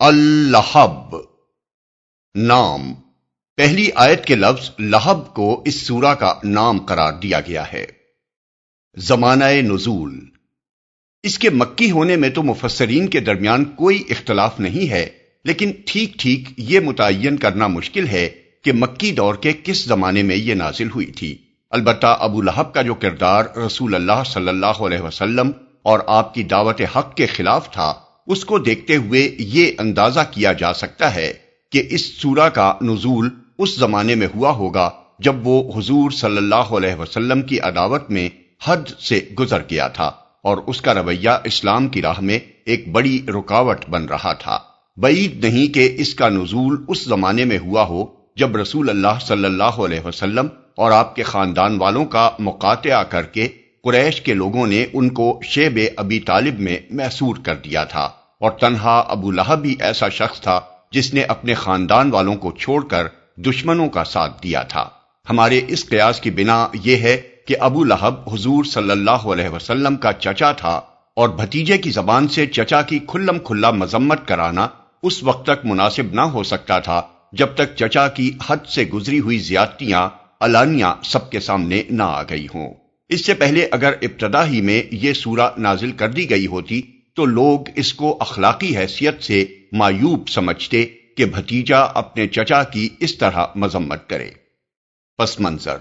اللہب نام، پہلی آیت کے لفظ لہب کو اس سورہ کا نام قرار دیا گیا ہے۔ زمانہ نزول، اس کے مکی ہونے میں تو مفسرین کے درمیان کوئی اختلاف نہیں ہے، لیکن ٹھیک ٹھیک یہ متعین کرنا مشکل ہے کہ مکی دور کے کس زمانے میں یہ نازل ہوئی تھی۔ البتہ ابو لہب کا جو کردار رسول اللہ صلی اللہ علیہ وسلم اور آپ کی دعوت حق کے خلاف تھا، اس کو دیکھتے ہوئے یہ اندازہ کیا جا سکتا ہے کہ اس سورہ کا نزول اس زمانے میں ہوا ہوگا جب وہ حضور صلی اللہ علیہ وسلم کی عداوت میں حد سے گزر گیا تھا اور اس کا رویہ اسلام کی راہ میں ایک بڑی رکاوٹ بن رہا تھا۔ بعید نہیں کہ اس کا نزول اس زمانے میں ہوا ہو جب رسول اللہ صلی اللہ علیہ وسلم اور آپ کے خاندان والوں کا مقاطعہ کر کے قریش کے لوگوں نے ان کو شیب ابی طالب میں محصور کر دیا تھا، اور تنہا ابو لہب ہی ایسا شخص تھا جس نے اپنے خاندان والوں کو چھوڑ کر دشمنوں کا ساتھ دیا تھا۔ ہمارے اس قیاس کی بنا یہ ہے کہ ابو لہب حضور صلی اللہ علیہ وسلم کا چچا تھا، اور بھتیجے کی زبان سے چچا کی کھلم کھلا مذمت کرانا اس وقت تک مناسب نہ ہو سکتا تھا جب تک چچا کی حد سے گزری ہوئی زیادتیاں علانیہ سب کے سامنے نہ آ گئی ہوں۔ اس سے پہلے اگر ابتدا ہی میں یہ سورہ نازل کر دی گئی ہوتی تو لوگ اس کو اخلاقی حیثیت سے معیوب سمجھتے کہ بھتیجا اپنے چچا کی اس طرح مذمت کرے۔ پس منظر،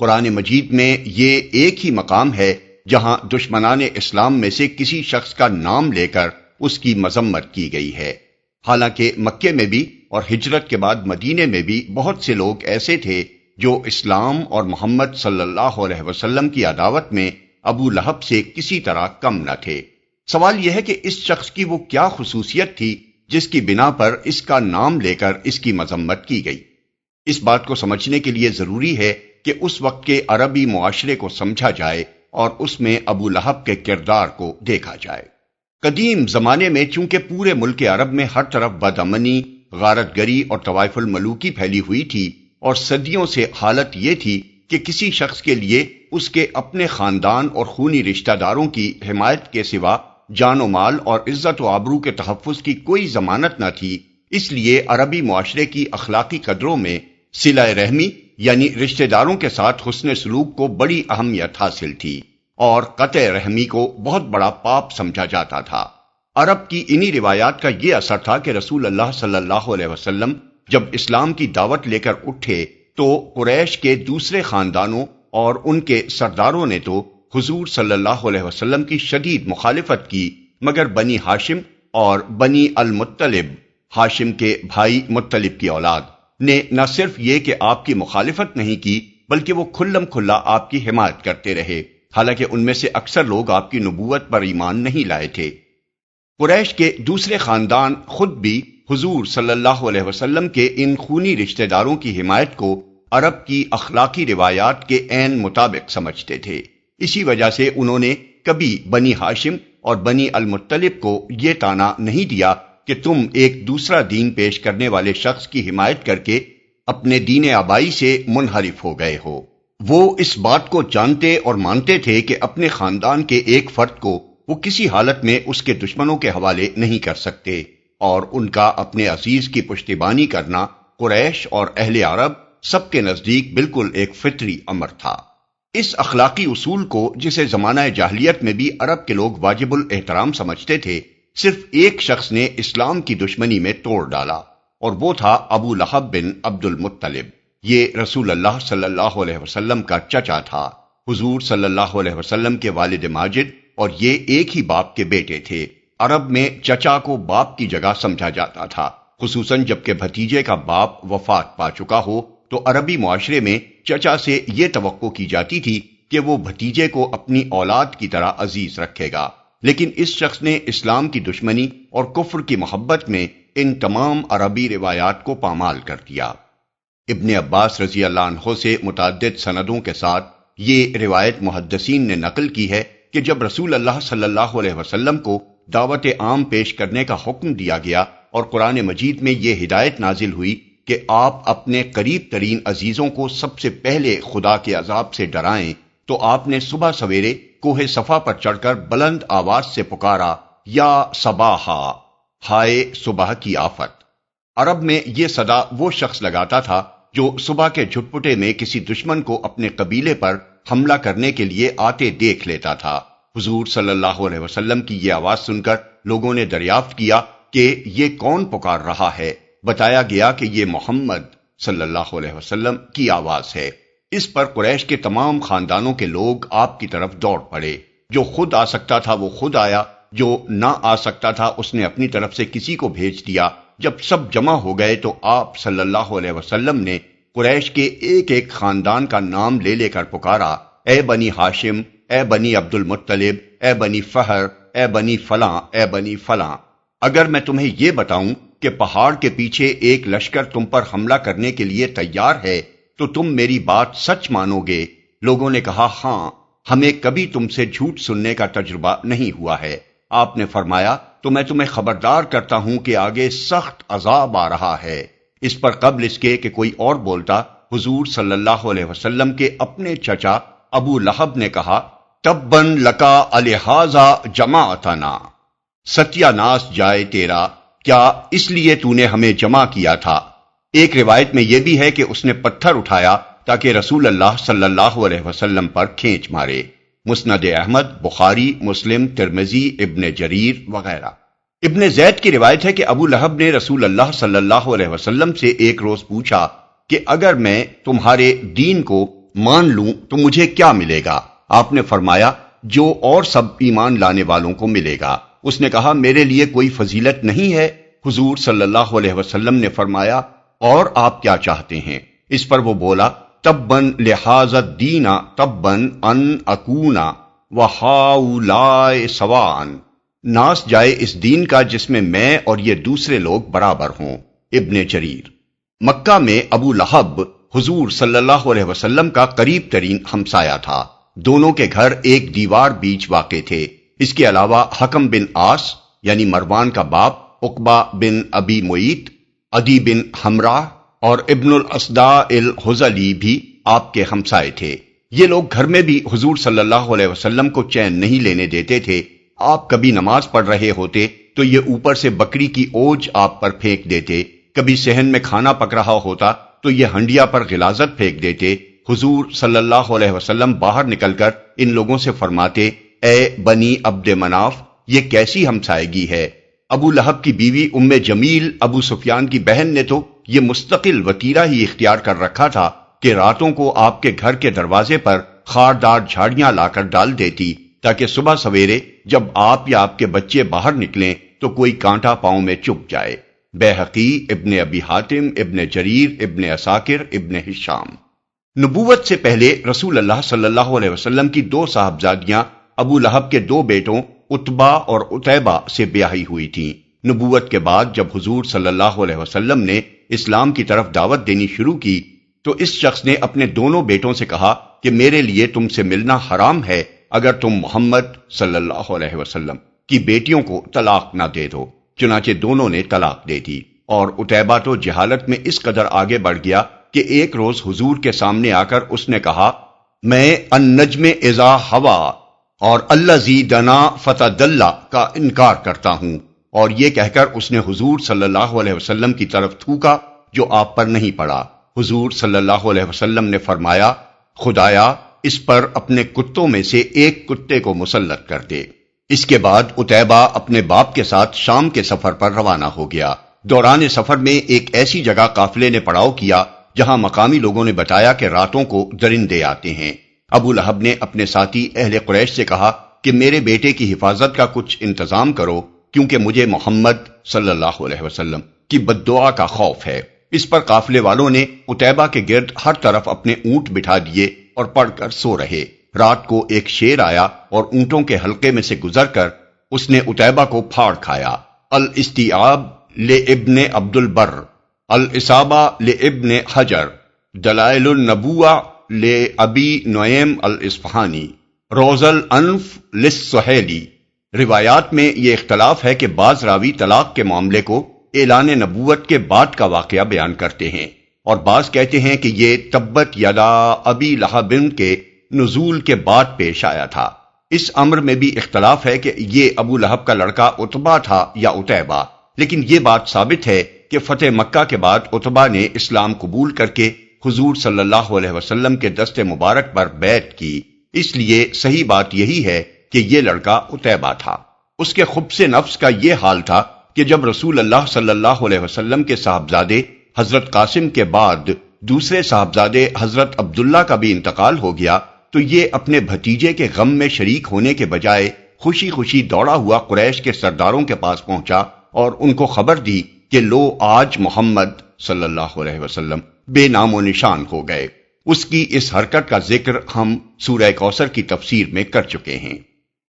قرآن مجید میں یہ ایک ہی مقام ہے جہاں دشمنان اسلام میں سے کسی شخص کا نام لے کر اس کی مذمت کی گئی ہے۔ حالانکہ مکے میں بھی اور ہجرت کے بعد مدینے میں بھی بہت سے لوگ ایسے تھے جو اسلام اور محمد صلی اللہ علیہ وسلم کی عداوت میں ابو لہب سے کسی طرح کم نہ تھے۔ سوال یہ ہے کہ اس شخص کی وہ کیا خصوصیت تھی جس کی بنا پر اس کا نام لے کر اس کی مذمت کی گئی؟ اس بات کو سمجھنے کے لیے ضروری ہے کہ اس وقت کے عربی معاشرے کو سمجھا جائے اور اس میں ابو لہب کے کردار کو دیکھا جائے۔ قدیم زمانے میں چونکہ پورے ملک عرب میں ہر طرف بدامنی، غارت گری اور طوائف الملوکی پھیلی ہوئی تھی، اور صدیوں سے حالت یہ تھی کہ کسی شخص کے لیے اس کے اپنے خاندان اور خونی رشتہ داروں کی حمایت کے سوا جان و مال اور عزت و آبرو کے تحفظ کی کوئی ضمانت نہ تھی۔ اس لیے عربی معاشرے کی اخلاقی قدروں میں صلہ رحمی یعنی رشتہ داروں کے ساتھ حسن سلوک کو بڑی اہمیت حاصل تھی، اور قطع رحمی کو بہت بڑا پاپ سمجھا جاتا تھا۔ عرب کی انہی روایات کا یہ اثر تھا کہ رسول اللہ صلی اللہ علیہ وسلم جب اسلام کی دعوت لے کر اٹھے تو قریش کے دوسرے خاندانوں اور ان کے سرداروں نے تو حضور صلی اللہ علیہ وسلم کی شدید مخالفت کی، مگر بنی ہاشم اور بنی المطلب، ہاشم کے بھائی مطلب کی اولاد، نے نہ صرف یہ کہ آپ کی مخالفت نہیں کی بلکہ وہ کھلم کھلا آپ کی حمایت کرتے رہے، حالانکہ ان میں سے اکثر لوگ آپ کی نبوت پر ایمان نہیں لائے تھے۔ قریش کے دوسرے خاندان خود بھی حضور صلی اللہ علیہ وسلم کے ان خونی رشتہ داروں کی حمایت کو عرب کی اخلاقی روایات کے عین مطابق سمجھتے تھے۔ اسی وجہ سے انہوں نے کبھی بنی ہاشم اور بنی المطلب کو یہ طعنہ نہیں دیا کہ تم ایک دوسرا دین پیش کرنے والے شخص کی حمایت کر کے اپنے دین آبائی سے منحرف ہو گئے ہو۔ وہ اس بات کو جانتے اور مانتے تھے کہ اپنے خاندان کے ایک فرد کو وہ کسی حالت میں اس کے دشمنوں کے حوالے نہیں کر سکتے، اور ان کا اپنے عزیز کی پشتیبانی کرنا قریش اور اہل عرب سب کے نزدیک بالکل ایک فطری امر تھا۔ اس اخلاقی اصول کو، جسے زمانہ جاہلیت میں بھی عرب کے لوگ واجب الاحترام سمجھتے تھے، صرف ایک شخص نے اسلام کی دشمنی میں توڑ ڈالا، اور وہ تھا ابو لہب بن عبد المطلب۔ یہ رسول اللہ صلی اللہ علیہ وسلم کا چچا تھا۔ حضور صلی اللہ علیہ وسلم کے والد ماجد اور یہ ایک ہی باپ کے بیٹے تھے۔ عرب میں چچا کو باپ کی جگہ سمجھا جاتا تھا، خصوصاً جب کہ بھتیجے کا باپ وفات پا چکا ہو تو عربی معاشرے میں چچا سے یہ توقع کی جاتی تھی کہ وہ بھتیجے کو اپنی اولاد کی طرح عزیز رکھے گا، لیکن اس شخص نے اسلام کی دشمنی اور کفر کی محبت میں ان تمام عربی روایات کو پامال کر دیا۔ ابن عباس رضی اللہ عنہ سے متعدد سندوں کے ساتھ یہ روایت محدثین نے نقل کی ہے کہ جب رسول اللہ صلی اللہ علیہ وسلم کو دعوت عام پیش کرنے کا حکم دیا گیا اور قرآن مجید میں یہ ہدایت نازل ہوئی کہ آپ اپنے قریب ترین عزیزوں کو سب سے پہلے خدا کے عذاب سے ڈرائیں، تو آپ نے صبح سویرے کوہ صفا پر چڑھ کر بلند آواز سے پکارا، یا صباحا، ہائے صبح کی آفت۔ عرب میں یہ صدا وہ شخص لگاتا تھا جو صبح کے جھٹپٹے میں کسی دشمن کو اپنے قبیلے پر حملہ کرنے کے لیے آتے دیکھ لیتا تھا۔ حضور صلی اللہ علیہ وسلم کی یہ آواز سن کر لوگوں نے دریافت کیا کہ یہ کون پکار رہا ہے۔ بتایا گیا کہ یہ محمد صلی اللہ علیہ وسلم کی آواز ہے۔ اس پر قریش کے تمام خاندانوں کے لوگ آپ کی طرف دوڑ پڑے۔ جو خود آ سکتا تھا وہ خود آیا، جو نہ آ سکتا تھا اس نے اپنی طرف سے کسی کو بھیج دیا۔ جب سب جمع ہو گئے تو آپ صلی اللہ علیہ وسلم نے قریش کے ایک ایک خاندان کا نام لے لے کر پکارا، اے بنی ہاشم، اے بنی عبد المطلب، اے بنی فہر، اے بنی فلاں، اے بنی فلاں۔ اگر میں تمہیں یہ بتاؤں کہ پہاڑ کے پیچھے ایک لشکر تم پر حملہ کرنے کے لیے تیار ہے تو تم میری بات سچ مانو گے؟ لوگوں نے کہا ہاں، ہمیں کبھی تم سے جھوٹ سننے کا تجربہ نہیں ہوا ہے۔ آپ نے فرمایا تو میں تمہیں خبردار کرتا ہوں کہ آگے سخت عذاب آ رہا ہے۔ اس پر قبل اس کے کہ کوئی اور بولتا، حضور صلی اللہ علیہ وسلم کے اپنے چچا ابو لہب نے کہا، تبن لکا الہذا جماعتنا، ستیہ ناس جائے تیرا، کیا اس لیے تو نے ہمیں جمع کیا تھا؟ ایک روایت میں یہ بھی ہے کہ اس نے پتھر اٹھایا تاکہ رسول اللہ صلی اللہ علیہ وسلم پر کھینچ مارے۔ مسند احمد، بخاری، مسلم، ترمذی، ابن جریر وغیرہ۔ ابن زید کی روایت ہے کہ ابو لہب نے رسول اللہ صلی اللہ علیہ وسلم سے ایک روز پوچھا کہ اگر میں تمہارے دین کو مان لوں تو مجھے کیا ملے گا؟ آپ نے فرمایا جو اور سب ایمان لانے والوں کو ملے گا۔ اس نے کہا میرے لیے کوئی فضیلت نہیں ہے؟ حضور صلی اللہ علیہ وسلم نے فرمایا اور آپ کیا چاہتے ہیں؟ اس پر وہ بولا، تبن لہذا الدین تبن ان اکونا وہؤلاء سواء، ناس جائے اس دین کا جس میں اور یہ دوسرے لوگ برابر ہوں۔ ابن جریر۔ مکہ میں ابو لہب حضور صلی اللہ علیہ وسلم کا قریب ترین ہمسایہ تھا۔ دونوں کے گھر ایک دیوار بیچ واقع تھے۔ اس کے علاوہ حکم بن عاص یعنی مروان کا باپ، عقبہ بن ابی معیط، عدی بن حمراہ اور ابن الاسداء الحزلی بھی آپ کے ہمسائے تھے۔ یہ لوگ گھر میں بھی حضور صلی اللہ علیہ وسلم کو چین نہیں لینے دیتے تھے۔ آپ کبھی نماز پڑھ رہے ہوتے تو یہ اوپر سے بکری کی اوج آپ پر پھینک دیتے، کبھی صحن میں کھانا پک رہا ہوتا تو یہ ہنڈیا پر غلاظت پھینک دیتے۔ حضور صلی اللہ علیہ وسلم باہر نکل کر ان لوگوں سے فرماتے، اے بنی عبد مناف، یہ کیسی ہمسائیگی ہے؟ ابو لہب کی بیوی ام جمیل ابو سفیان کی بہن نے تو یہ مستقل وتیرہ ہی اختیار کر رکھا تھا کہ راتوں کو آپ کے گھر کے دروازے پر خاردار جھاڑیاں لا کر ڈال دیتی تاکہ صبح سویرے جب آپ یا آپ کے بچے باہر نکلیں تو کوئی کانٹا پاؤں میں چبھ جائے۔ بیہقی، ابن ابی حاتم، ابن جریر، ابن عساکر، ابن ہشام۔ نبوت سے پہلے رسول اللہ صلی اللہ علیہ وسلم کی دو صاحبزادیاں ابو لہب کے دو بیٹوں عتبہ اور عتیبہ سے بیاہی ہوئی تھیں۔ نبوت کے بعد جب حضور صلی اللہ علیہ وسلم نے اسلام کی طرف دعوت دینی شروع کی تو اس شخص نے اپنے دونوں بیٹوں سے کہا کہ میرے لیے تم سے ملنا حرام ہے اگر تم محمد صلی اللہ علیہ وسلم کی بیٹیوں کو طلاق نہ دے دو۔ چنانچہ دونوں نے طلاق دے دی، اور عتیبہ تو جہالت میں اس قدر آگے بڑھ گیا کہ ایک روز حضور کے سامنے آ کر اس نے کہا، میں النجم اذا ہوا اور الذی دنا فتدلی کا انکار کرتا ہوں، اور یہ کہہ کر اس نے حضور صلی اللہ علیہ وسلم کی طرف تھوکا جو آپ پر نہیں پڑا۔ حضور صلی اللہ علیہ وسلم نے فرمایا، خدایا اس پر اپنے کتوں میں سے ایک کتے کو مسلط کر دے۔ اس کے بعد عتیبہ اپنے باپ کے ساتھ شام کے سفر پر روانہ ہو گیا۔ دوران سفر میں ایک ایسی جگہ قافلے نے پڑاؤ کیا جہاں مقامی لوگوں نے بتایا کہ راتوں کو درندے آتے ہیں۔ ابو لہب نے اپنے ساتھی اہل قریش سے کہا کہ میرے بیٹے کی حفاظت کا کچھ انتظام کرو، کیونکہ مجھے محمد صلی اللہ علیہ وسلم کی بد دعا کا خوف ہے۔ اس پر قافلے والوں نے عتیبہ کے گرد ہر طرف اپنے اونٹ بٹھا دیے اور پڑھ کر سو رہے۔ رات کو ایک شیر آیا اور اونٹوں کے حلقے میں سے گزر کر اس نے عتیبہ کو پھاڑ کھایا۔ الاستیعاب لابن عبد البر، الاصابہ لابن حجر، دلائل النبوہ لابی نعیم الاصفہانی، روز الانف للسہیلی۔ روایات میں یہ اختلاف ہے کہ بعض راوی طلاق کے معاملے کو اعلان نبوت کے بعد کا واقعہ بیان کرتے ہیں، اور بعض کہتے ہیں کہ یہ تبت یدا ابی لہب کے نزول کے بعد پیش آیا تھا۔ اس امر میں بھی اختلاف ہے کہ یہ ابو لہب کا لڑکا عتبہ تھا یا عتیبہ۔ لیکن یہ بات ثابت ہے کہ فتح مکہ کے بعد عتبہ نے اسلام قبول کر کے حضور صلی اللہ علیہ وسلم کے دست مبارک پر بیعت کی، اس لیے صحیح بات یہی ہے کہ یہ لڑکا عتیبہ تھا۔ اس کے خبث نفس کا یہ حال تھا کہ جب رسول اللہ صلی اللہ علیہ وسلم کے صاحبزادے حضرت قاسم کے بعد دوسرے صاحبزادے حضرت عبداللہ کا بھی انتقال ہو گیا تو یہ اپنے بھتیجے کے غم میں شریک ہونے کے بجائے خوشی خوشی دوڑا ہوا قریش کے سرداروں کے پاس پہنچا اور ان کو خبر دی کہ لو آج محمد صلی اللہ علیہ وسلم بے نام و نشان ہو گئے۔ اس کی اس حرکت کا ذکر ہم سورہ کوثر کی تفسیر میں کر چکے ہیں۔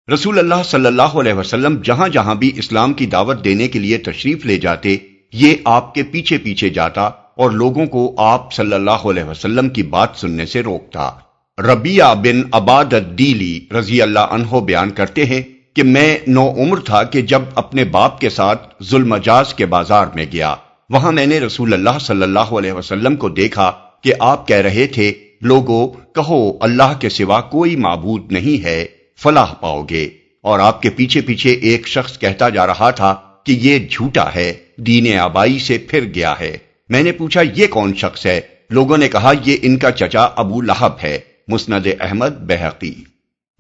رسول اللہ صلی اللہ علیہ وسلم جہاں جہاں بھی اسلام کی دعوت دینے کے لیے تشریف لے جاتے، یہ آپ کے پیچھے پیچھے جاتا اور لوگوں کو آپ صلی اللہ علیہ وسلم کی بات سننے سے روکتا۔ ربیعہ بن عباد الدیلی رضی اللہ عنہ بیان کرتے ہیں کہ میں 9 عمر تھا کہ جب اپنے باپ کے ساتھ ذوالمجاز کے بازار میں گیا، وہاں میں نے رسول اللہ صلی اللہ علیہ وسلم کو دیکھا کہ آپ کہہ رہے تھے، لوگو کہو اللہ کے سوا کوئی معبود نہیں ہے، فلاح پاؤ گے، اور آپ کے پیچھے پیچھے ایک شخص کہتا جا رہا تھا کہ یہ جھوٹا ہے، دین آبائی سے پھر گیا ہے۔ میں نے پوچھا یہ کون شخص ہے؟ لوگوں نے کہا یہ ان کا چچا ابو لہب ہے۔ مسند احمد بہقی۔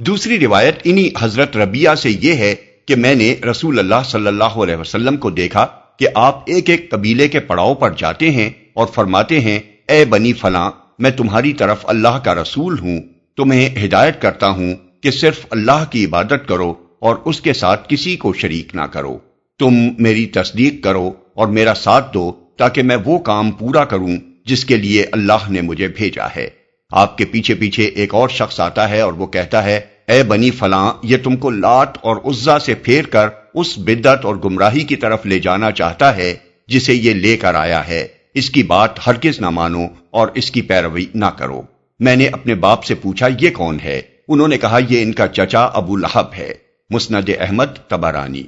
دوسری روایت انہی حضرت ربیعہ سے یہ ہے کہ میں نے رسول اللہ صلی اللہ علیہ وسلم کو دیکھا کہ آپ ایک ایک قبیلے کے پڑاؤ پر جاتے ہیں اور فرماتے ہیں، اے بنی فلاں، میں تمہاری طرف اللہ کا رسول ہوں، تمہیں ہدایت کرتا ہوں کہ صرف اللہ کی عبادت کرو اور اس کے ساتھ کسی کو شریک نہ کرو، تم میری تصدیق کرو اور میرا ساتھ دو تاکہ میں وہ کام پورا کروں جس کے لیے اللہ نے مجھے بھیجا ہے۔ آپ کے پیچھے پیچھے ایک اور شخص آتا ہے اور وہ کہتا ہے، اے بنی فلاں، یہ تم کو لات اور عزا سے پھیر کر اس بدعت اور گمراہی کی طرف لے جانا چاہتا ہے جسے یہ لے کر آیا ہے، اس کی بات ہرگز نہ مانو اور اس کی پیروی نہ کرو۔ میں نے اپنے باپ سے پوچھا یہ کون ہے؟ انہوں نے کہا یہ ان کا چچا ابو لہب ہے۔ مسند احمد طبرانی۔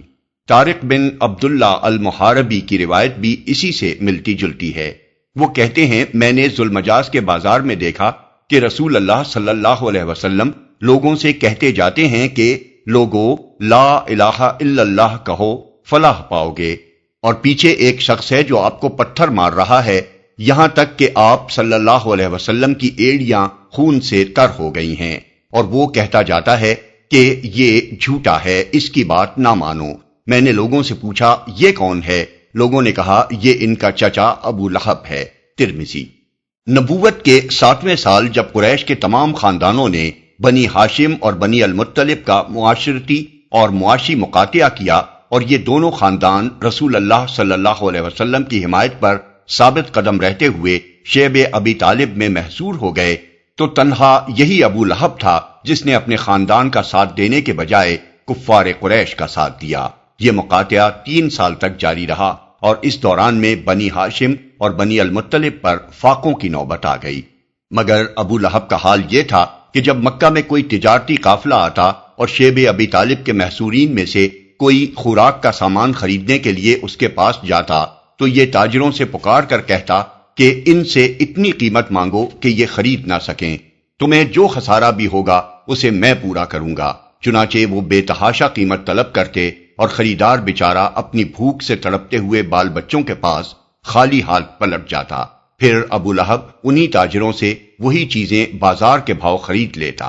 طارق بن عبداللہ المحاربی کی روایت بھی اسی سے ملتی جلتی ہے۔ وہ کہتے ہیں، میں نے ذوالمجاز کے بازار میں دیکھا کہ رسول اللہ صلی اللہ علیہ وسلم لوگوں سے کہتے جاتے ہیں کہ لوگو لا الہ الا اللہ کہو فلاح پاؤ گے، اور پیچھے ایک شخص ہے جو آپ کو پتھر مار رہا ہے، یہاں تک کہ آپ صلی اللہ علیہ وسلم کی ایڑیاں خون سے تر ہو گئی ہیں، اور وہ کہتا جاتا ہے کہ یہ جھوٹا ہے، اس کی بات نہ مانو۔ میں نے لوگوں سے پوچھا یہ کون ہے؟ لوگوں نے کہا یہ ان کا چچا ابو لہب ہے۔ ترمذی۔ نبوت کے 7ویں سال جب قریش کے تمام خاندانوں نے بنی ہاشم اور بنی المطلب کا معاشرتی اور معاشی مقاطعہ کیا اور یہ دونوں خاندان رسول اللہ صلی اللہ علیہ وسلم کی حمایت پر ثابت قدم رہتے ہوئے شیب ابی طالب میں محصور ہو گئے، تو تنہا یہی ابو لہب تھا جس نے اپنے خاندان کا ساتھ دینے کے بجائے کفار قریش کا ساتھ دیا۔ یہ مقاطعہ 3 سال تک جاری رہا اور اس دوران میں بنی ہاشم اور بنی المطلب پر فاقوں کی نوبت آ گئی۔ مگر ابو لہب کا حال یہ تھا کہ جب مکہ میں کوئی تجارتی قافلہ آتا اور شیب ابی طالب کے محصورین میں سے کوئی خوراک کا سامان خریدنے کے لیے اس کے پاس جاتا تو یہ تاجروں سے پکار کر کہتا کہ ان سے اتنی قیمت مانگو کہ یہ خرید نہ سکیں، تمہیں جو خسارہ بھی ہوگا اسے میں پورا کروں گا۔ چنانچہ وہ بے تحاشا قیمت طلب کرتے اور خریدار بیچارہ اپنی بھوک سے تڑپتے ہوئے بال بچوں کے پاس خالی ہاتھ پلٹ جاتا۔ پھر ابو لہب انہی تاجروں سے وہی چیزیں بازار کے بھاؤ خرید لیتا۔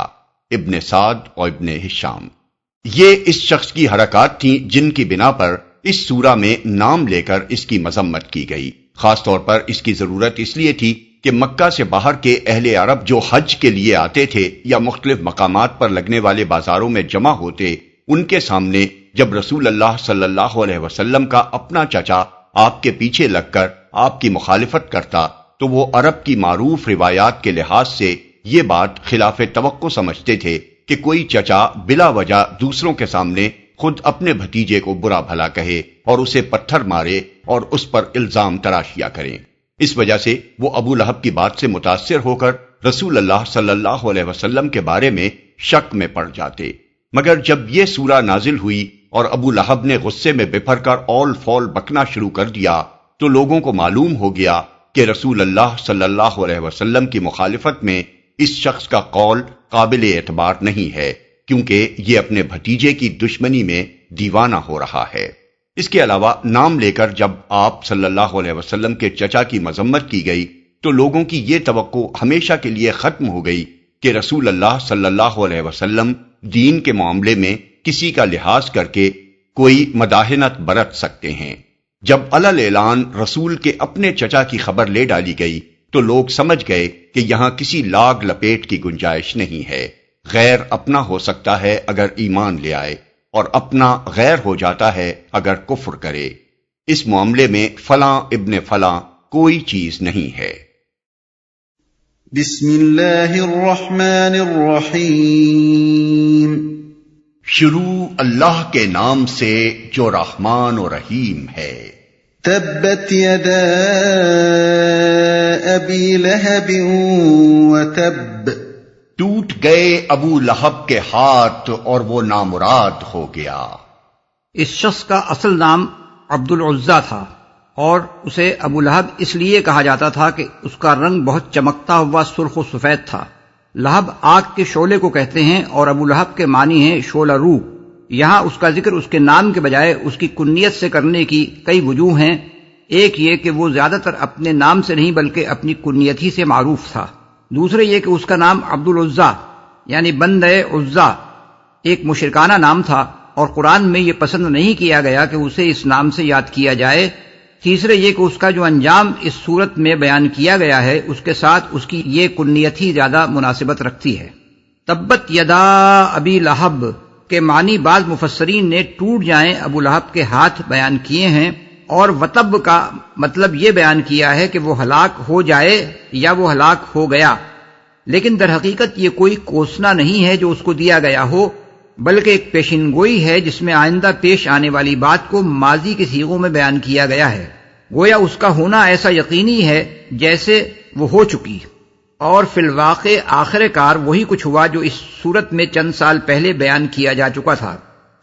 ابن سعد اور ابن ہشام۔ یہ اس شخص کی حرکات تھیں جن کی بنا پر اس سورہ میں نام لے کر اس کی مذمت کی گئی۔ خاص طور پر اس کی ضرورت اس لیے تھی کہ مکہ سے باہر کے اہل عرب جو حج کے لیے آتے تھے یا مختلف مقامات پر لگنے والے بازاروں میں جمع ہوتے، ان کے سامنے جب رسول اللہ صلی اللہ علیہ وسلم کا اپنا چچا آپ کے پیچھے لگ کر آپ کی مخالفت کرتا تو وہ عرب کی معروف روایات کے لحاظ سے یہ بات خلاف توقع سمجھتے تھے کہ کوئی چچا بلا وجہ دوسروں کے سامنے خود اپنے بھتیجے کو برا بھلا کہے اور اسے پتھر مارے اور اس پر الزام تراشیا کریں۔ اس وجہ سے وہ ابو لہب کی بات سے متاثر ہو کر رسول اللہ صلی اللہ علیہ وسلم کے بارے میں شک میں پڑ جاتے۔ مگر جب یہ سورہ نازل ہوئی اور ابو لہب نے غصے میں بپھر کر اول فول بکنا شروع کر دیا تو لوگوں کو معلوم ہو گیا کہ رسول اللہ صلی اللہ علیہ وسلم کی مخالفت میں اس شخص کا قول قابل اعتبار نہیں ہے، کیونکہ یہ اپنے بھتیجے کی دشمنی میں دیوانہ ہو رہا ہے۔ اس کے علاوہ نام لے کر جب آپ صلی اللہ علیہ وسلم کے چچا کی مذمت کی گئی تو لوگوں کی یہ توقع ہمیشہ کے لیے ختم ہو گئی کہ رسول اللہ صلی اللہ علیہ وسلم دین کے معاملے میں کسی کا لحاظ کر کے کوئی مداحنت برت سکتے ہیں۔ جب علل اعلان رسول کے اپنے چچا کی خبر لے ڈالی گئی تو لوگ سمجھ گئے کہ یہاں کسی لاگ لپیٹ کی گنجائش نہیں ہے۔ غیر اپنا ہو سکتا ہے اگر ایمان لے آئے، اور اپنا غیر ہو جاتا ہے اگر کفر کرے۔ اس معاملے میں فلاں ابن فلاں کوئی چیز نہیں ہے۔ بسم اللہ الرحمن الرحیم۔ شروع اللہ کے نام سے جو رحمان و رحیم ہے۔ تبت یدا ابی لہب وتب۔ ٹوٹ گئے ابو لہب کے ہاتھ اور وہ نامراد ہو گیا۔ اس شخص کا اصل نام عبد العزیٰ تھا، اور اسے ابو لہب اس لیے کہا جاتا تھا کہ اس کا رنگ بہت چمکتا ہوا سرخ و سفید تھا۔ لہب آگ کے شعلے کو کہتے ہیں، اور ابو لہب کے معنی ہیں شعلہ روح۔ یہاں اس کا ذکر اس کے نام کے بجائے اس کی کنیت سے کرنے کی کئی وجوہ ہیں۔ ایک یہ کہ وہ زیادہ تر اپنے نام سے نہیں بلکہ اپنی کنیت ہی سے معروف تھا۔ دوسرے یہ کہ اس کا نام عبد العزیٰ یعنی بندہ عزیٰ ایک مشرکانہ نام تھا، اور قرآن میں یہ پسند نہیں کیا گیا کہ اسے اس نام سے یاد کیا جائے۔ تیسرے یہ کہ اس کا جو انجام اس صورت میں بیان کیا گیا ہے اس کے ساتھ اس کی یہ کنیت ہی زیادہ مناسبت رکھتی ہے۔ تبت یدا ابی لہب کے معنی بعض مفسرین نے ٹوٹ جائیں ابو لہب کے ہاتھ بیان کیے ہیں، اور وتب کا مطلب یہ بیان کیا ہے کہ وہ ہلاک ہو جائے یا وہ ہلاک ہو گیا، لیکن در حقیقت یہ کوئی کوسنا نہیں ہے جو اس کو دیا گیا ہو، بلکہ ایک پیشین گوئی ہے جس میں آئندہ پیش آنے والی بات کو ماضی کے صیغوں میں بیان کیا گیا ہے۔ گویا اس کا ہونا ایسا یقینی ہے جیسے وہ ہو چکی، اور فی الواقع آخر کار وہی کچھ ہوا جو اس صورت میں چند سال پہلے بیان کیا جا چکا تھا۔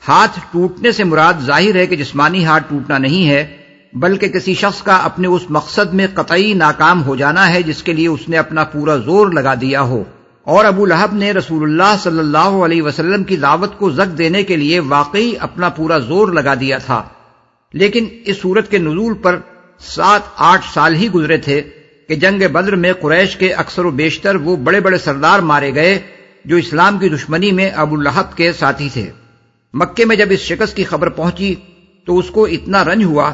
ہاتھ ٹوٹنے سے مراد ظاہر ہے کہ جسمانی ہاتھ ٹوٹنا نہیں ہے، بلکہ کسی شخص کا اپنے اس مقصد میں قطعی ناکام ہو جانا ہے جس کے لیے اس نے اپنا پورا زور لگا دیا ہو۔ اور ابو لہب نے رسول اللہ صلی اللہ علیہ وسلم کی دعوت کو زک دینے کے لیے واقعی اپنا پورا زور لگا دیا تھا، لیکن اس صورت کے نزول پر 7-8 سال ہی گزرے تھے کہ جنگ بدر میں قریش کے اکثر و بیشتر وہ بڑے بڑے سردار مارے گئے جو اسلام کی دشمنی میں ابو لہب کے ساتھی تھے۔ مکے میں جب اس شکست کی خبر پہنچی تو اس کو اتنا رنج ہوا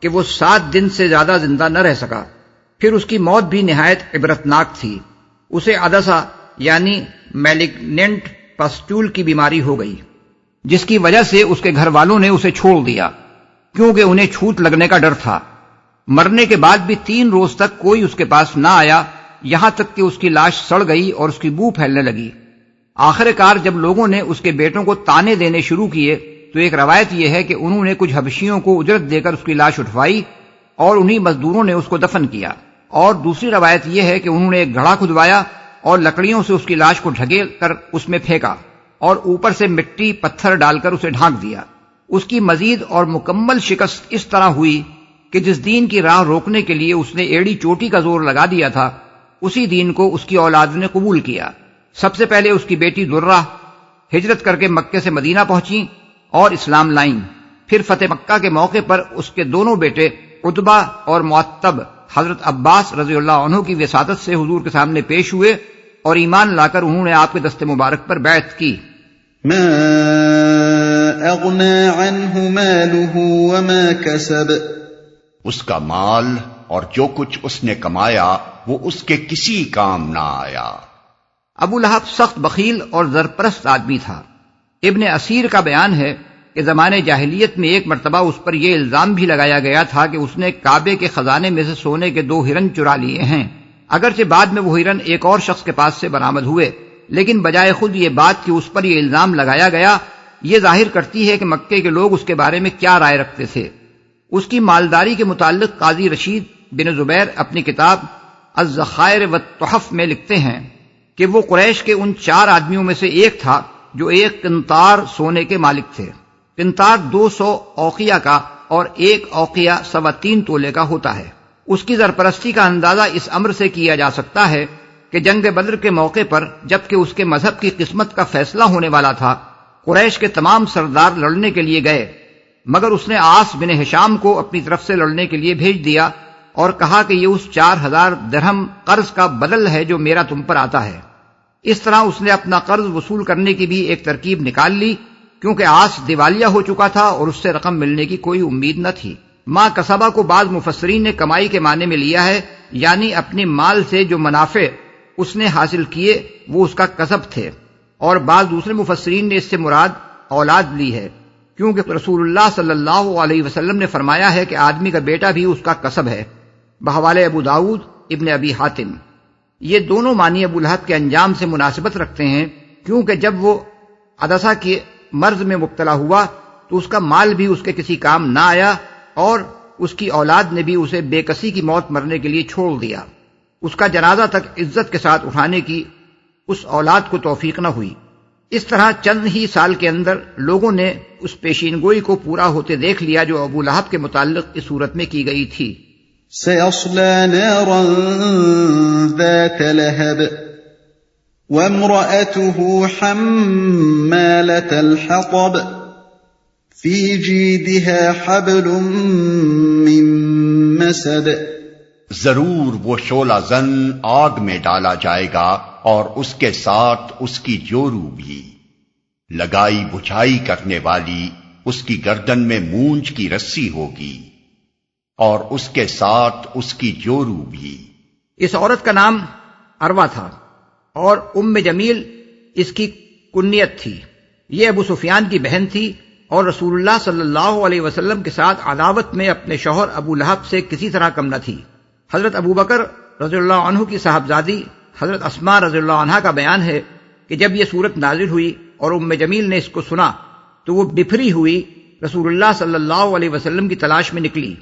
کہ وہ 7 دن سے زیادہ زندہ نہ رہ سکا۔ پھر اس کی موت بھی نہایت عبرتناک تھی۔ اسے عدسہ یعنی میلیگننٹ پسٹول کی بیماری ہو گئی، جس کی وجہ سے اس کے گھر والوں نے اسے چھوڑ دیا کیونکہ انہیں چھوت لگنے کا ڈر تھا۔ مرنے کے بعد بھی 3 روز تک کوئی اس کے پاس نہ آیا، یہاں تک کہ اس کی لاش سڑ گئی اور اس کی بو پھیلنے لگی۔ آخر کار جب لوگوں نے اس کے بیٹوں کو تانے دینے شروع کیے تو ایک روایت یہ ہے کہ انہوں نے کچھ حبشیوں کو اجرت دے کر اس کی لاش اٹھوائی اور انہی مزدوروں نے اس کو دفن کیا، اور دوسری روایت یہ ہے کہ انہوں نے ایک گڑھا کھدوایا اور لکڑیوں سے اس کی لاش کو ڈھکیل کر اس میں پھینکا اور اوپر سے مٹی پتھر ڈال کر اسے ڈھانک دیا۔ اس کی مزید اور مکمل شکست اس طرح ہوئی کہ جس دین کی راہ روکنے کے لیے اس نے ایڑی چوٹی کا زور لگا دیا تھا، اسی دین کو اس کی اولاد نے قبول کیا۔ سب سے پہلے اس کی بیٹی درہ ہجرت کر کے مکے سے مدینہ پہنچی اور اسلام لائیں۔ پھر فتح مکہ کے موقع پر اس کے دونوں بیٹے عتبہ اور معتب حضرت عباس رضی اللہ عنہ کی وساطت سے حضور کے سامنے پیش ہوئے اور ایمان لا کر انہوں نے آپ کے دست مبارک پر بیعت کی۔ ما اغنى عنه ماله وما كسب۔ اس کا مال اور جو کچھ اس نے کمایا وہ اس کے کسی کام نہ آیا۔ ابو لہب سخت بخیل اور زرپرست آدمی تھا۔ ابن اسیر کا بیان ہے کہ زمانے جاہلیت میں ایک مرتبہ اس پر یہ الزام بھی لگایا گیا تھا کہ اس نے کعبے کے خزانے میں سے سونے کے 2 ہرن چرا لیے ہیں۔ اگرچہ بعد میں وہ ہرن ایک اور شخص کے پاس سے برآمد ہوئے، لیکن بجائے خود یہ بات کہ اس پر یہ الزام لگایا گیا، یہ ظاہر کرتی ہے کہ مکے کے لوگ اس کے بارے میں کیا رائے رکھتے تھے۔ اس کی مالداری کے متعلق قاضی رشید بن زبیر اپنی کتاب الذخائر والتحف میں لکھتے ہیں کہ وہ قریش کے ان 4 آدمیوں میں سے ایک تھا جو 1 قنطار سونے کے مالک تھے۔ قنطار 200 اوقیہ کا اور 1 اوقیہ 3.25 تولے کا ہوتا ہے۔ اس کی زرپرستی کا اندازہ اس امر سے کیا جا سکتا ہے کہ جنگ بدر کے موقع پر جبکہ اس کے مذہب کی قسمت کا فیصلہ ہونے والا تھا، قریش کے تمام سردار لڑنے کے لیے گئے مگر اس نے عاص بن ہشام کو اپنی طرف سے لڑنے کے لیے بھیج دیا اور کہا کہ یہ اس 4000 درہم قرض کا بدل ہے جو میرا تم پر آتا ہے۔ اس طرح اس نے اپنا قرض وصول کرنے کی بھی ایک ترکیب نکال لی، کیونکہ عاص دیوالیہ ہو چکا تھا اور اس سے رقم ملنے کی کوئی امید نہ تھی۔ ما کسبہ کو بعض مفسرین نے کمائی کے معنی میں لیا ہے، یعنی اپنے مال سے جو منافع اس نے حاصل کیے وہ اس کا کسب تھے، اور بعض دوسرے مفسرین نے اس سے مراد اولاد لی ہے، کیونکہ رسول اللہ صلی اللہ علیہ وسلم نے فرمایا ہے کہ آدمی کا بیٹا بھی اس کا کسب ہے، بحوالہ ابو داؤد ابن ابی حاتم۔ یہ دونوں معنی ابو لہب کے انجام سے مناسبت رکھتے ہیں، کیونکہ جب وہ عدسہ کے مرض میں مبتلا ہوا تو اس کا مال بھی اس کے کسی کام نہ آیا اور اس کی اولاد نے بھی اسے بے کسی کی موت مرنے کے لیے چھوڑ دیا۔ اس کا جنازہ تک عزت کے ساتھ اٹھانے کی اس اولاد کو توفیق نہ ہوئی۔ اس طرح چند ہی سال کے اندر لوگوں نے اس پیشین گوئی کو پورا ہوتے دیکھ لیا جو ابو لہب کے متعلق اس صورت میں کی گئی تھی۔ سيصلى نارا ذات لهب وامرأته حمالة الحطب في جيدها حبل من مسد۔ ضرور وہ شعلہ زن آگ میں ڈالا جائے گا اور اس کے ساتھ اس کی جورو بھی، لگائی بجھائی کرنے والی اس کی گردن میں مونج کی رسی ہوگی اور اس کے ساتھ اس کی جورو بھی۔ اس عورت کا نام عروہ تھا اور ام جمیل اس کی کنیت تھی۔ یہ ابو سفیان کی بہن تھی اور رسول اللہ صلی اللہ علیہ وسلم کے ساتھ عداوت میں اپنے شوہر ابو لہب سے کسی طرح کم نہ تھی۔ حضرت ابو بکر رضی اللہ عنہ کی صاحبزادی حضرت اسماء رضی اللہ عنہا کا بیان ہے کہ جب یہ صورت نازل ہوئی اور ام جمیل نے اس کو سنا تو وہ بفری ہوئی رسول اللہ صلی اللہ علیہ وسلم کی تلاش میں نکلی۔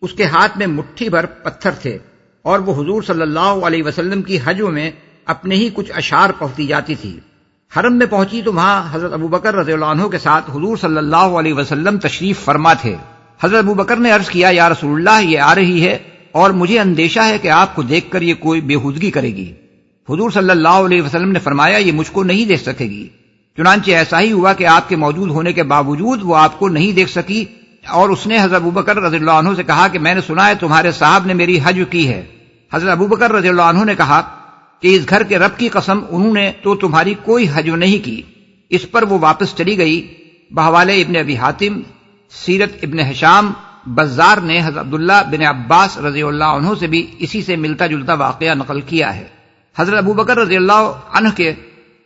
اس کے ہاتھ میں مٹھی بھر پتھر تھے اور وہ حضور صلی اللہ علیہ وسلم کی حجوں میں اپنے ہی کچھ اشعار پڑھتی جاتی تھی۔ حرم میں پہنچی تو وہاں حضرت ابو بکر رضی اللہ عنہ کے ساتھ حضور صلی اللہ علیہ وسلم تشریف فرما تھے۔ حضرت ابو بکر نے عرض کیا، یا رسول اللہ، یہ آ رہی ہے اور مجھے اندیشہ ہے کہ آپ کو دیکھ کر یہ کوئی بےہودگی کرے گی۔ حضور صلی اللہ علیہ وسلم نے فرمایا، یہ مجھ کو نہیں دیکھ سکے گی۔ چنانچہ ایسا ہی ہوا کہ آپ کے موجود ہونے کے باوجود وہ آپ کو نہیں دیکھ سکی، اور اس نے حضرت ابوبکر رضی اللہ عنہ سے کہا کہ میں نے سنا ہے تمہارے صاحب نے میری حج کی ہے۔ حضرت ابوبکر رضی اللہ عنہ نے کہا کہ اس گھر کے رب کی قسم، انہوں نے تو تمہاری کوئی حج نہیں کی۔ اس پر وہ واپس چلی گئی۔ بحوالہ ابن ابی حاتم، سیرت ابن ہشام، بزار نے حضرت عبداللہ بن عباس رضی اللہ عنہ سے بھی اسی سے ملتا جلتا واقعہ نقل کیا ہے۔ حضرت ابوبکر رضی اللہ عنہ کے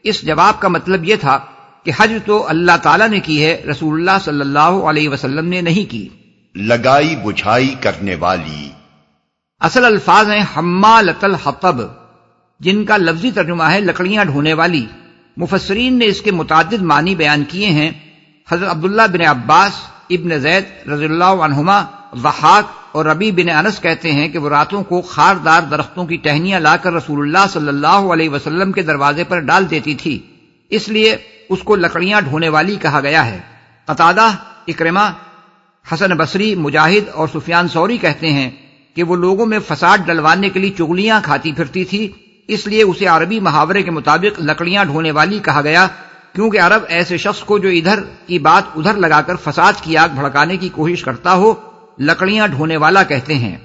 اس جواب کا مطلب یہ تھا کہ حج تو اللہ تعالیٰ نے کی ہے، رسول اللہ صلی اللہ علیہ وسلم نے نہیں کی۔ لگائی بجھائی کرنے والی، اصل الفاظ ہیں حمالۃ الحطب، جن کا لفظی ترجمہ ہے لکڑیاں ڈھونے والی۔ مفسرین نے اس کے متعدد معنی بیان کیے ہیں۔ حضرت عبداللہ بن عباس، ابن زید رضی اللہ عنہما، ضحاک اور ربیع بن انس کہتے ہیں کہ وہ راتوں کو خاردار درختوں کی ٹہنیاں لا کر رسول اللہ صلی اللہ علیہ وسلم کے دروازے پر ڈال دیتی تھی، اس لیے اس کو لکڑیاں ڈھونے والی کہا گیا ہے۔ قتادہ، اکرمہ، حسن بصری، مجاہد اور سفیان ثوری کہتے ہیں کہ وہ لوگوں میں فساد ڈلوانے کے لیے چغلیاں کھاتی پھرتی تھی، اس لیے اسے عربی محاورے کے مطابق لکڑیاں ڈھونے والی کہا گیا، کیونکہ عرب ایسے شخص کو جو ادھر کی بات ادھر لگا کر فساد کی آگ بھڑکانے کی کوشش کرتا ہو لکڑیاں ڈھونے والا کہتے ہیں۔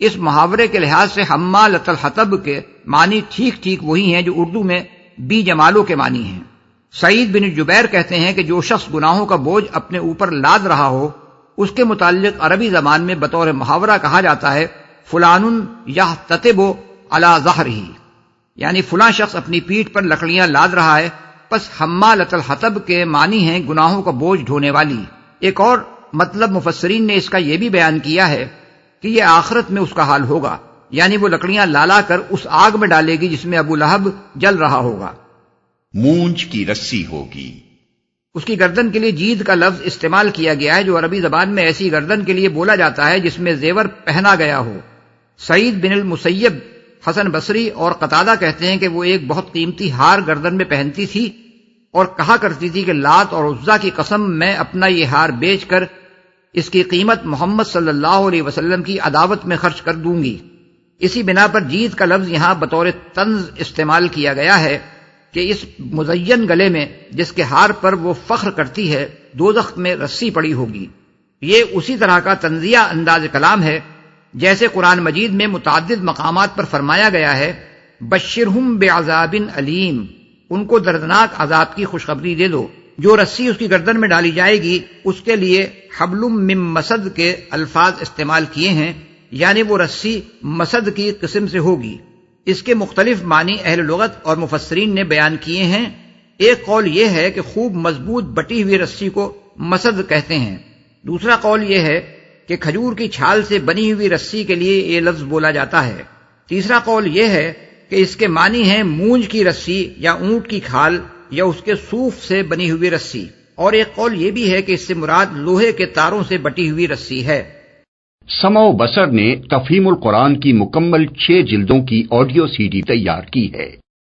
اس محاورے کے لحاظ سے حمالۃ الحطب کے معنی ٹھیک ٹھیک وہی ہیں جو اردو میں بی جمالوں کے معنی ہیں۔ سعید بن جبیر کہتے ہیں کہ جو شخص گناہوں کا بوجھ اپنے اوپر لاد رہا ہو اس کے متعلق عربی زبان میں بطور محاورہ کہا جاتا ہے فلان یحتطب علی ظہرہ، یعنی فلاں شخص اپنی پیٹھ پر لکڑیاں لاد رہا ہے۔ پس حمالۃ الحطب کے معنی ہیں گناہوں کا بوجھ ڈھونے والی۔ ایک اور مطلب مفسرین نے اس کا یہ بھی بیان کیا ہے کہ یہ آخرت میں اس کا حال ہوگا، یعنی وہ لکڑیاں لالا کر اس آگ میں ڈالے گی جس میں ابو لہب جل رہا ہوگا۔ مونج کی رسی ہوگی، اس کی گردن کے لیے جید کا لفظ استعمال کیا گیا ہے جو عربی زبان میں ایسی گردن کے لیے بولا جاتا ہے جس میں زیور پہنا گیا ہو۔ سعید بن المسیب، حسن بصری اور قتادہ کہتے ہیں کہ وہ ایک بہت قیمتی ہار گردن میں پہنتی تھی اور کہا کرتی تھی کہ لات اور عزا کی قسم، میں اپنا یہ ہار بیچ کر اس کی قیمت محمد صلی اللہ علیہ وسلم کی عداوت میں خرچ کر دوں گی۔ اسی بنا پر جید کا لفظ یہاں بطور طنز استعمال کیا گیا ہے کہ اس مزین گلے میں جس کے ہار پر وہ فخر کرتی ہے دوزخ میں رسی پڑی ہوگی۔ یہ اسی طرح کا تنزیہ انداز کلام ہے جیسے قرآن مجید میں متعدد مقامات پر فرمایا گیا ہے بشرہم بعذاب علیم، ان کو دردناک عذاب کی خوشخبری دے دو۔ جو رسی اس کی گردن میں ڈالی جائے گی اس کے لیے حبل من مسد کے الفاظ استعمال کیے ہیں، یعنی وہ رسی مسد کی قسم سے ہوگی۔ اس کے مختلف معنی اہل لغت اور مفسرین نے بیان کیے ہیں۔ ایک قول یہ ہے کہ خوب مضبوط بٹی ہوئی رسی کو مسد کہتے ہیں، دوسرا قول یہ ہے کہ کھجور کی چھال سے بنی ہوئی رسی کے لیے یہ لفظ بولا جاتا ہے، تیسرا قول یہ ہے کہ اس کے معنی ہیں مونج کی رسی یا اونٹ کی کھال یا اس کے صوف سے بنی ہوئی رسی، اور ایک قول یہ بھی ہے کہ اس سے مراد لوہے کے تاروں سے بٹی ہوئی رسی ہے۔ سمع و بصر نے تفہیم القرآن کی مکمل 6 جلدوں کی آڈیو CD تیار کی ہے۔